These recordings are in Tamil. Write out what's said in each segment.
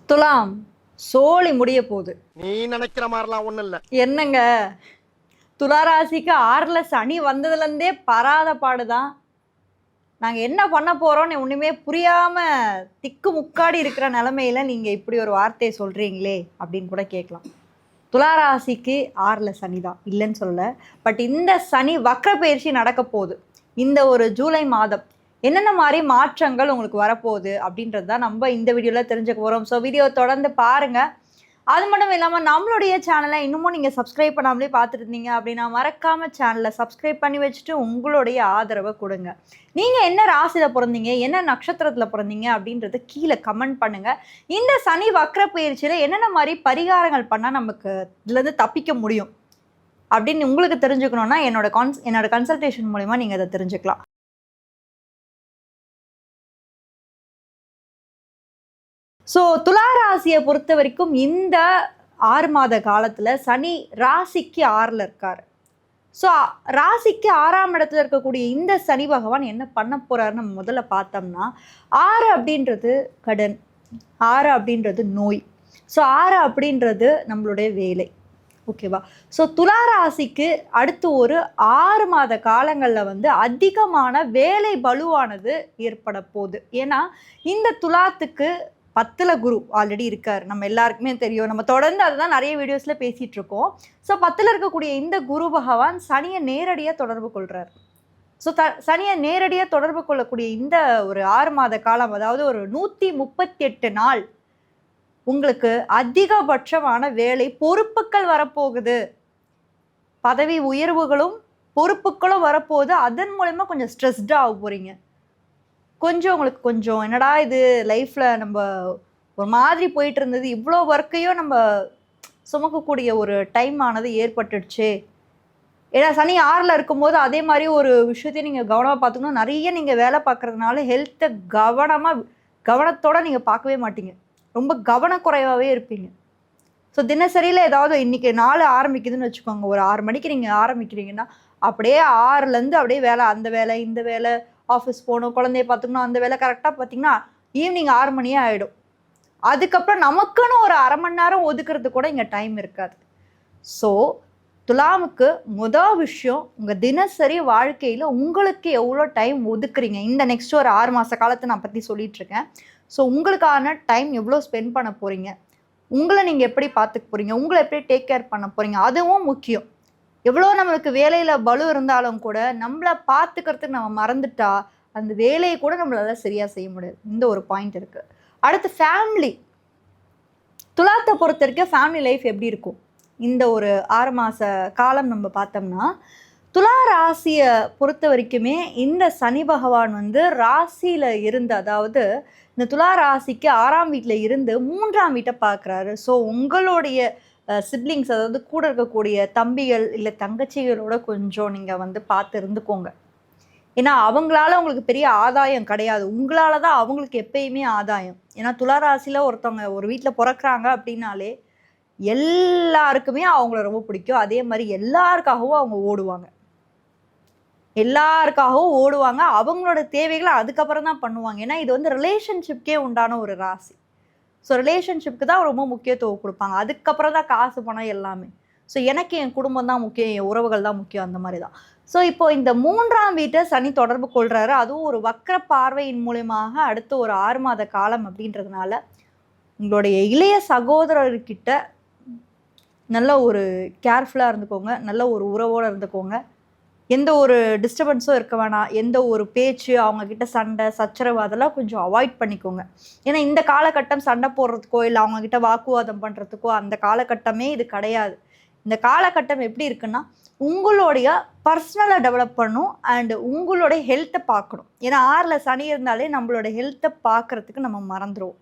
துலாம் சோழி முடிய போகுது. நீ நினைக்கிற மாதிரிலாம் ஒண்ணும் இல்ல. என்னங்க, துளாராசிக்கு 6ல் சனி வந்ததுலேருந்தே பராத பாடுதான். நாங்கள் என்ன பண்ண போகிறோம்னு ஒன்றுமே புரியாமல் திக்கு முக்காடி இருக்கிற நிலமையில நீங்கள் இப்படி ஒரு வார்த்தையை சொல்கிறீங்களே அப்படின்னு கூட கேட்கலாம். துளாராசிக்கு 6ல் சனி தான், இல்லைன்னு சொல்லலை. பட் இந்த சனி வக்ர பயிற்சி நடக்க போகுது. இந்த ஒரு ஜூலை மாதம் என்னென்ன மாதிரி மாற்றங்கள் உங்களுக்கு வரப்போகுது அப்படின்றது தான் நம்ம இந்த வீடியோவில் தெரிஞ்சுக்க போகிறோம். ஸோ வீடியோ தொடர்ந்து பாருங்கள். அது மட்டும் இல்லாமல் நம்மளுடைய சேனலை இன்னமும் நீங்கள் சப்ஸ்கிரைப் பண்ணாமலே பார்த்துட்டு இருந்தீங்க அப்படின்னா மறக்காமல் சேனலை சப்ஸ்கிரைப் பண்ணி வச்சுட்டு உங்களுடைய ஆதரவை கொடுங்க. நீங்கள் என்ன ராசியில் பிறந்தீங்க, என்ன நட்சத்திரத்தில் பிறந்தீங்க அப்படின்றத கீழே கமெண்ட் பண்ணுங்கள். இந்த சனி வக்ர பயிற்சியில் என்னென்ன மாதிரி பரிகாரங்கள் பண்ணால் நமக்கு இதுலேருந்து தப்பிக்க முடியும் அப்படின்னு உங்களுக்கு தெரிஞ்சுக்கணுன்னா என்னோட கன்சல்டேஷன் மூலிமா நீங்கள் அதை தெரிஞ்சுக்கலாம். ஸோ துளாராசியை பொறுத்த வரைக்கும் இந்த 6 மாத காலத்தில் சனி ராசிக்கு 6ல் இருக்கார். ஸோ ராசிக்கு 6ஆம் இடத்துல இருக்கக்கூடிய இந்த சனி பகவான் என்ன பண்ண போகிறாருன்னு நம்ம முதல்ல பார்த்தோம்னா, 6 அப்படின்றது கடன், 6 அப்படின்றது நோய், ஸோ 6 அப்படின்றது நம்மளுடைய வேலை. ஓகேவா? ஸோ துளாராசிக்கு அடுத்து ஒரு 6 மாத காலங்களில் அதிகமான வேலை பலுவானது ஏற்பட போகுது. ஏன்னா இந்த துலாத்துக்கு 10ல் குரு ஆல்ரெடி இருக்கார், நம்ம எல்லாருக்குமே தெரியும். நம்ம தொடர்ந்து அதுதான் நிறைய வீடியோஸில் பேசிகிட்டு இருக்கோம். ஸோ 10ல் இருக்கக்கூடிய இந்த குரு பகவான் சனியை நேரடியாக தொடர்பு கொள்கிறார். ஸோ சனியை நேரடியாக தொடர்பு கொள்ளக்கூடிய இந்த ஒரு 6 மாத காலம், அதாவது ஒரு 138 நாள் உங்களுக்கு அதிகபட்சமான வேலை பொறுப்புகள் வரப்போகுது. பதவி உயர்வுகளும் பொறுப்புகளும் வரப்போகுது. அதன் மூலமா கொஞ்சம் ஸ்ட்ரெஸ்டாக ஆக போகிறீங்க. உங்களுக்கு கொஞ்சம் என்னடா இது லைஃப்பில் நம்ம ஒரு மாதிரி போயிட்டு இருந்தது, இவ்வளோ ஒர்க்கையும் நம்ம சுமக்கக்கூடிய ஒரு டைம் ஆனது ஏற்பட்டுடுச்சு. ஏன்னா சனி 6ல் இருக்கும்போது அதே மாதிரி ஒரு விஷயத்தையும் நீங்கள் கவனமாக பார்த்துக்கணும். நிறைய நீங்கள் வேலை பார்க்குறதுனால ஹெல்த்தை கவனத்தோடு நீங்கள் பார்க்கவே மாட்டீங்க. ரொம்ப கவனக்குறைவாகவே இருப்பீங்க. ஸோ தினசரியில் ஏதாவது இன்றைக்கி நாள் ஆரம்பிக்குதுன்னு வச்சுக்கோங்க, ஒரு 6 மணிக்கு நீங்கள் ஆரம்பிக்கிறீங்கன்னா அப்படியே 6லேருந்து அப்படியே வேலை, அந்த வேலை இந்த வேலை, ஆஃபீஸ் போகணும், குழந்தைய பார்த்துக்கணும், அந்த வேலை கரெக்டாக பார்த்தீங்கன்னா ஈவினிங் 6 மணியே ஆகிடும். அதுக்கப்புறம் நமக்குன்னு ஒரு 1/2 மணி நேரம் ஒதுக்குறது கூட இங்கே டைம் இருக்காது. ஸோ துலாமுக்கு முதல் விஷயம், உங்கள் தினசரி வாழ்க்கையில் உங்களுக்கு எவ்வளோ டைம் ஒதுக்குறீங்க, இந்த நெக்ஸ்ட் ஒரு 6 மாத காலத்தை நான் பற்றி சொல்லிகிட்ருக்கேன். ஸோ உங்களுக்கான டைம் எவ்வளோ ஸ்பெண்ட் பண்ண போகிறீங்க, உங்களை நீங்கள் எப்படி பார்த்துக்க போகிறீங்க, உங்களை எப்படி டேக் கேர் பண்ண போகிறீங்க, அதுவும் முக்கியம். எவ்வளோ நம்மளுக்கு வேலையில் பலு இருந்தாலும் கூட நம்மளை பார்த்துக்கிறதுக்கு நம்ம மறந்துட்டா அந்த வேலையை கூட நம்மளால சரியாக செய்ய முடியாது. இந்த ஒரு பாயிண்ட் இருக்குது. அடுத்து ஃபேமிலி. துலாத்தை பொறுத்த வரைக்கும் ஃபேமிலி லைஃப் எப்படி இருக்கும் இந்த ஒரு 6 மாத காலம் நம்ம பார்த்தோம்னா, துலா ராசியை பொறுத்த வரைக்குமே இந்த சனி பகவான் ராசியில் இருந்து, அதாவது இந்த துலா ராசிக்கு 6ஆம் வீட்டில் இருந்து 3ஆம் வீட்டை பார்க்குறாரு. ஸோ உங்களுடைய சிப்ளிங்ஸ், அதாவது கூட இருக்கக்கூடிய தம்பிகள் இல்லை தங்கச்சிகளோட கொஞ்சம் நீங்கள் பார்த்து இருந்துக்கோங்க. ஏன்னா அவங்களால உங்களுக்கு பெரிய ஆதாயம் கிடையாது, உங்களால் தான் அவங்களுக்கு எப்பயுமே ஆதாயம். ஏன்னா துளாராசியில் ஒருத்தவங்க ஒரு வீட்டில் பிறக்கிறாங்க அப்படின்னாலே எல்லாருக்குமே அவங்கள ரொம்ப பிடிக்கும். அதே மாதிரி எல்லாருக்காகவும் அவங்க ஓடுவாங்க. அவங்களோட தேவைகளை அதுக்கப்புறம் தான் பண்ணுவாங்க. ஏன்னா இது ரிலேஷன்ஷிப்கே உண்டான ஒரு ராசி. ஸோ ரிலேஷன்ஷிப்க்கு தான் ரொம்ப முக்கியத்துவம் கொடுப்பாங்க. அதுக்கப்புறம் தான் காசு, பணம் எல்லாமே. ஸோ எனக்கு என் குடும்பம் தான் முக்கியம், என் உறவுகள் தான் முக்கியம், அந்த மாதிரி தான். ஸோ இப்போ இந்த 3ஆம் வீட்டை சனி தொடர்பு கொள்கிறாரு. அதுவும் ஒரு வக்ர பார்வையின் மூலமாக அடுத்த ஒரு 6 மாத காலம் அப்படின்றதுனால உங்களுடைய இளைய சகோதரர்கிட்ட நல்ல ஒரு கேர்ஃபுல்லாக இருந்துக்கோங்க, நல்ல ஒரு உறவோடு இருந்துக்கோங்க. எந்த ஒரு டிஸ்டர்பன்ஸும் இருக்க வேணாம், எந்த ஒரு பேச்சு, அவங்கக்கிட்ட சண்டை சச்சரவு அதெல்லாம் கொஞ்சம் அவாய்ட் பண்ணிக்கோங்க. ஏன்னா இந்த காலகட்டம் சண்டை போடுறதுக்கோ இல்லை அவங்கக்கிட்ட வாக்குவாதம் பண்ணுறதுக்கோ அந்த காலகட்டமே இது கிடையாது. இந்த காலகட்டம் எப்படி இருக்குன்னா, உங்களுடைய பர்சனலை டெவலப் பண்ணணும் அண்டு உங்களுடைய ஹெல்த்தை பார்க்கணும். ஏன்னா 6ல் சனி இருந்தாலே நம்மளோட ஹெல்த்தை பார்க்குறதுக்கு நம்ம மறந்துடுவோம்.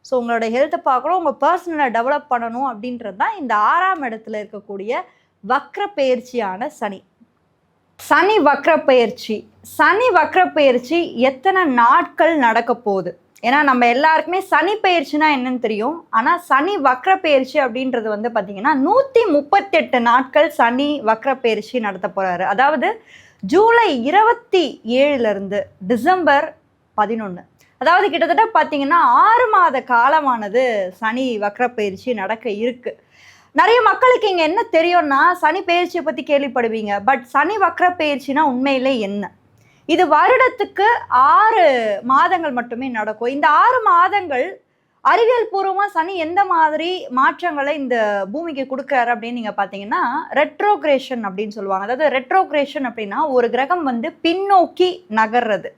ஸோ உங்களோட ஹெல்த்தை பார்க்கணும், உங்கள் பர்சனலை டெவலப் பண்ணணும் அப்படின்றது தான் இந்த 6ஆம் இடத்துல இருக்கக்கூடிய வக்ர பயிற்சியான சனி. சனி வக்ர பயிற்சி எத்தனை நாட்கள் நடக்க போகுது? ஏன்னா நம்ம எல்லாருக்குமே சனி பயிற்சினா என்னன்னு தெரியும். ஆனால் சனி வக்ர பயிற்சி அப்படின்றது பார்த்தீங்கன்னா 138 நாட்கள் சனி வக்ர பயிற்சி நடத்த போகிறாரு. அதாவது ஜூலை 27 டிசம்பர் 11, அதாவது கிட்டத்தட்ட பார்த்தீங்கன்னா 6 மாத காலமானது சனி வக்ர பயிற்சி நடக்க இருக்கு. நிறைய மக்களுக்கு இங்க என்ன தெரியும்னா, சனி பெயர்ச்சியை பத்தி கேள்விப்படுவீங்க. பட் சனி வக்ர பெயர்ச்சினா உண்மையிலே என்ன? இது வருடத்துக்கு 6 மாதங்கள் மட்டுமே நடக்கும். இந்த 6 மாதங்கள் அறிவியல் பூர்வமா சனி எந்த மாதிரி மாற்றங்களை இந்த பூமிக்கு கொடுக்குறாரு அப்படின்னு நீங்க பாத்தீங்கன்னா, ரெட்ரோகிரேஷன் அப்படின்னு சொல்லுவாங்க. அதாவது ரெட்ரோகிரேஷன் அப்படின்னா ஒரு கிரகம் வந்து பின்னோக்கி நகர்றது.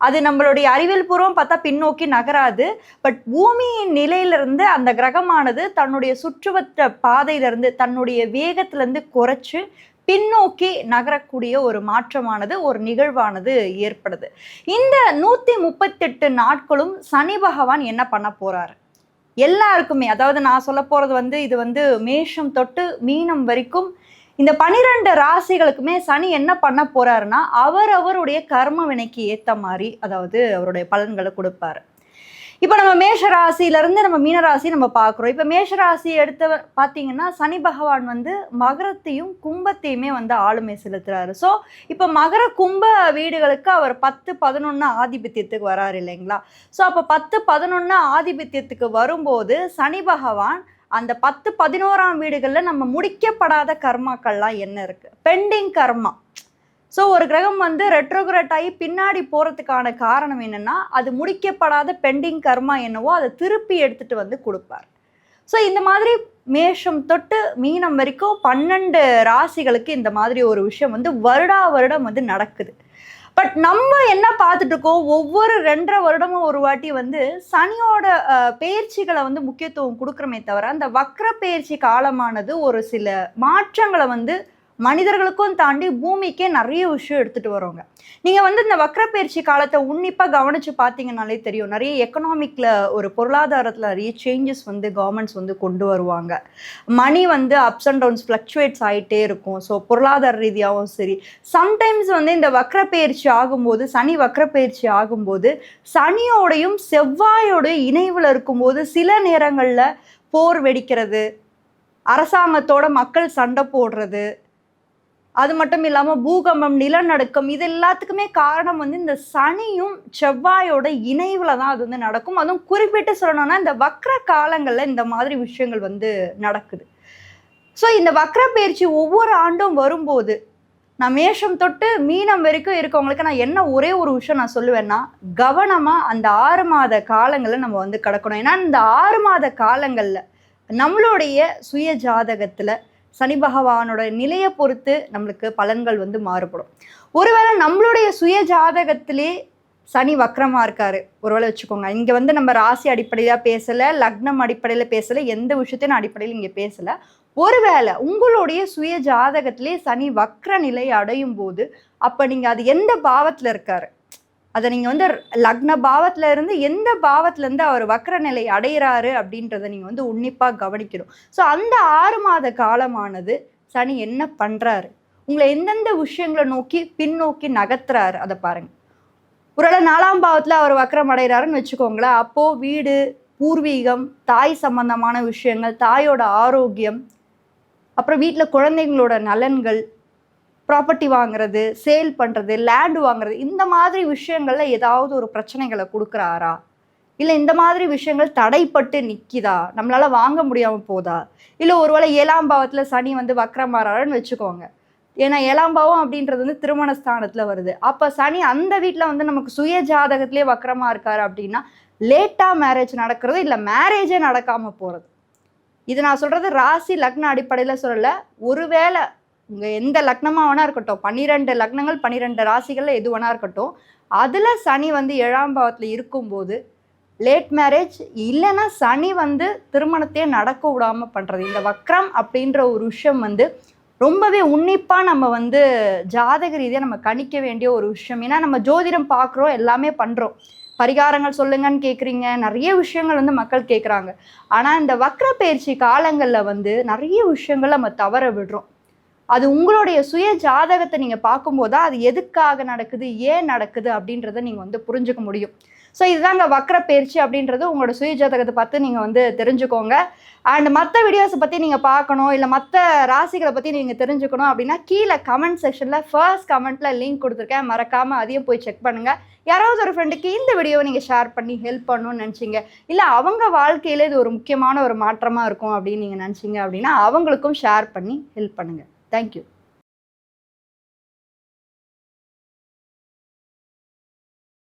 அது நம்மளுடைய அறிவியல் பூர்வம் பார்த்தா பின்னோக்கி நகராது. பட் பூமியின் நிலையிலிருந்து அந்த கிரகமானது தன்னுடைய சுற்றுவட்ட பாதையிலிருந்து தன்னுடைய வேகத்திலிருந்து குறைச்சு பின்னோக்கி நகரக்கூடிய ஒரு மாற்றமானது, ஒரு நிகழ்வானது ஏற்படுது. இந்த 138 நாட்களும் சனி பகவான் என்ன பண்ண போறாரு? எல்லாருக்குமே, அதாவது நான் சொல்ல போறது வந்து இது வந்து மேஷம் தொட்டு மீனம் வரைக்கும் இந்த 12 ராசிகளுக்குமே சனி என்ன பண்ண போறாருன்னா, அவருடைய கர்ம வினைக்கு ஏத்த மாதிரி அதாவது அவருடைய பலன்களை கொடுப்பாரு. இப்போ நம்ம மேஷ ராசியிலிருந்து நம்ம மீன ராசி நம்ம பார்க்குறோம். இப்போ மேஷ ராசி எடுத்து பார்த்தீங்கன்னா சனி பகவான் வந்து மகரத்தையும் கும்பத்தையுமே வந்து ஆளுமை செலுத்துறாரு. ஸோ இப்போ மகர கும்ப வீடுகளுக்கு அவர் 10, 11 ஆதிபத்தியத்துக்கு வராரு இல்லைங்களா? ஸோ அப்போ 10, 11 ஆதிபத்தியத்துக்கு வரும்போது சனி பகவான் அந்த 10, 11ஆம் வீடுகளில் நம்ம முடிக்கப்படாத கர்மாக்கள்லாம் என்ன இருக்கு, பெண்டிங் கர்மா. ஸோ ஒரு கிரகம் வந்து ரெட்ரோகிரேட் ஆகி பின்னாடி போகிறதுக்கான காரணம் என்னென்னா, அது முடிக்கப்படாத பெண்டிங் கர்மா என்னவோ அதை திருப்பி எடுத்துகிட்டு வந்து கொடுப்பார். ஸோ இந்த மாதிரி மேஷம் தொட்டு மீனம் வரைக்கும் 12 ராசிகளுக்கு இந்த மாதிரி ஒரு விஷயம் வந்து வருடம் வந்து நடக்குது. பட் நம்ம என்ன பார்த்துட்டு இருக்கோம், ஒவ்வொரு 2.5 வருடமும் ஒரு வாட்டி வந்து சனியோட பெயர்ச்சிகளை வந்து முக்கியத்துவம் கொடுக்குறமே தவிர, அந்த வக்ர பெயர்ச்சி காலமானது ஒரு சில மாற்றங்களை வந்து மனிதர்களுக்கும் தாண்டி பூமிக்கே நிறைய விஷயம் எடுத்துட்டு வரோங்க. நீங்க வந்து இந்த வக்ர பயிற்சி காலத்தை உன்னிப்பா கவனிச்சு பார்த்தீங்கன்னாலே தெரியும், நிறைய எக்கனாமிக்ல ஒரு பொருளாதாரத்தில் நிறைய சேஞ்சஸ் வந்து கவர்மெண்ட்ஸ் வந்து கொண்டு வருவாங்க. மணி வந்து அப்ஸ் அண்ட் டவுன்ஸ் ஃப்ளக்சுவேட்ஸ் ஆகிட்டே இருக்கும். ஸோ பொருளாதார ரீதியாகவும் சரி, சம்டைம்ஸ் வந்து இந்த வக்ர பயிற்சி ஆகும்போது, சனி வக்ர பயிற்சி ஆகும்போது சனியோடையும் செவ்வாயோடைய இணைவில் இருக்கும்போது சில நேரங்களில் போர் வெடிக்கிறது, அரசாங்கத்தோட மக்கள் சண்டை போடுறது, அது மட்டும் இல்லாமல் பூகம்பம், நிலநடுக்கம், இது எல்லாத்துக்குமே காரணம் வந்து இந்த சனியும் செவ்வாயோட இணைவில் தான் அது வந்து நடக்கும். அதுவும் குறிப்பிட்டு சொல்லணும்னா இந்த வக்ர காலங்களில் இந்த மாதிரி விஷயங்கள் வந்து நடக்குது. ஸோ இந்த வக்ர பயிற்சி ஒவ்வொரு ஆண்டும் வரும்போது நான் மேஷம் தொட்டு மீனம் வரைக்கும் இருக்கவங்களுக்கு நான் என்ன ஒரே ஒரு விஷயம் நான் சொல்லுவேன்னா, கவனமாக அந்த 6 மாத காலங்களில் நம்ம வந்து கடக்கணும். ஏன்னா இந்த 6 மாத காலங்களில் நம்மளுடைய சுய ஜாதகத்தில் சனி பகவானோட நிலையை பொறுத்து நம்மளுக்கு பலன்கள் வந்து மாறுபடும். ஒருவேளை நம்மளுடைய சுய ஜாதகத்திலே சனி வக்ரமாக இருக்காரு ஒருவேளை வச்சுக்கோங்க. இங்கே வந்து நம்ம ராசி அடிப்படையாக பேசலை, லக்னம் அடிப்படையில் பேசலை, எந்த விஷயத்தையும் அடிப்படையில் இங்கே பேசலை. ஒருவேளை உங்களுடைய சுய ஜாதகத்திலே சனி வக்ர நிலை அடையும் போது அப்போ நீங்கள் அது எந்த பாவத்தில் இருக்காரு, அதை நீங்கள் வந்து லக்ன பாவத்தில் இருந்து எந்த பாவத்திலேருந்து அவர் வக்ர நிலை அடைகிறாரு அப்படின்றத நீங்கள் வந்து உன்னிப்பாக கவனிக்கணும். ஸோ அந்த 6 மாத காலமானது சனி என்ன பண்ணுறாரு, உங்களை எந்தெந்த விஷயங்களை நோக்கி பின்னோக்கி நகர்த்துறாரு அதை பாருங்கள். ஒருவேளை 4ஆம் பாவத்தில் அவர் வக்ரம் அடைகிறாருன்னு வச்சுக்கோங்களேன். அப்போது வீடு, பூர்வீகம், தாய் சம்பந்தமான விஷயங்கள், தாயோட ஆரோக்கியம், அப்புறம் வீட்டில் குழந்தைங்களோட நலன்கள், ப்ராப்பர்ட்டி வாங்குறது, சேல் பண்ணுறது, லேண்ட் வாங்குறது, இந்த மாதிரி விஷயங்களில் ஏதாவது ஒரு பிரச்சனைகளை கொடுக்குறாரா, இல்லை இந்த மாதிரி விஷயங்கள் தடைப்பட்டு நிற்கிதா, நம்மளால் வாங்க முடியாமல் போதா, இல்லை ஒருவேளை 7ஆம் பாவத்தில் சனி வந்து வக்ரம் மாறாருன்னு வச்சுக்கோங்க. ஏன்னா 7ஆம் பாவம் அப்படின்றது வந்து திருமண ஸ்தானத்தில் வருது. அப்போ சனி அந்த வீட்டில் வந்து நமக்கு சுய ஜாதகத்திலே வக்ரமாக இருக்காரு அப்படின்னா லேட்டாக மேரேஜ் நடக்கிறது, இல்லை மேரேஜே நடக்காமல் போகிறது. இது நான் சொல்கிறது ராசி லக்ன அடிப்படையில் சொல்லலை. ஒருவேளை உங்கள் எந்த லக்னமாக வேணா இருக்கட்டும், 12 லக்னங்கள் 12 ராசிகளில் எது வேணா இருக்கட்டும், அதில் சனி வந்து 7ஆம் பாவத்தில் இருக்கும்போது லேட் மேரேஜ், இல்லைன்னா சனி வந்து திருமணத்தையே நடக்க விடாமல் பண்ணுறது, இந்த வக்ரம் அப்படின்ற ஒரு விஷயம் வந்து ரொம்பவே உன்னிப்பாக நம்ம வந்து ஜாதக ரீதியாக நம்ம கணிக்க வேண்டிய ஒரு விஷயம். ஏன்னா நம்ம ஜோதிடம் பார்க்குறோம், எல்லாமே பண்ணுறோம், பரிகாரங்கள் சொல்லுங்கன்னு கேட்குறீங்க, நிறைய விஷயங்கள் வந்து மக்கள் கேட்குறாங்க. ஆனால் இந்த வக்ர பயிற்சி காலங்களில் வந்து நிறைய விஷயங்கள் நம்ம தவற விடுறோம். அது உங்களுடைய சுய ஜாதகத்தை நீங்கள் பார்க்கும்போது தான் அது எதுக்காக நடக்குது, ஏன் நடக்குது அப்படின்றத நீங்கள் வந்து புரிஞ்சுக்க முடியும். ஸோ இதுதாங்க வக்ர பயிற்சி அப்படின்றது உங்களோட சுய ஜாதகத்தை பார்த்து நீங்கள் வந்து தெரிஞ்சுக்கோங்க. அண்ட் மற்ற வீடியோஸை பற்றி நீங்கள் பார்க்கணும், இல்லை மற்ற ராசிகளை பற்றி நீங்கள் தெரிஞ்சுக்கணும் அப்படின்னா கீழே கமெண்ட் செக்ஷனில் ஃபர்ஸ்ட் கமெண்ட்டில் லிங்க் கொடுத்துருக்கேன், மறக்காமல் அதையும் போய் செக் பண்ணுங்கள். யாராவது ஒரு ஃப்ரெண்டுக்கு இந்த வீடியோவை நீங்கள் ஷேர் பண்ணி ஹெல்ப் பண்ணணும்னு நினச்சிங்க, இல்லை அவங்க வாழ்க்கையில் இது ஒரு முக்கியமான ஒரு மாற்றமாக இருக்கும் அப்படின்னு நீங்கள் நினச்சிங்க அப்படின்னா அவங்களுக்கும் ஷேர் பண்ணி ஹெல்ப் பண்ணுங்கள். தேங்க்யூ.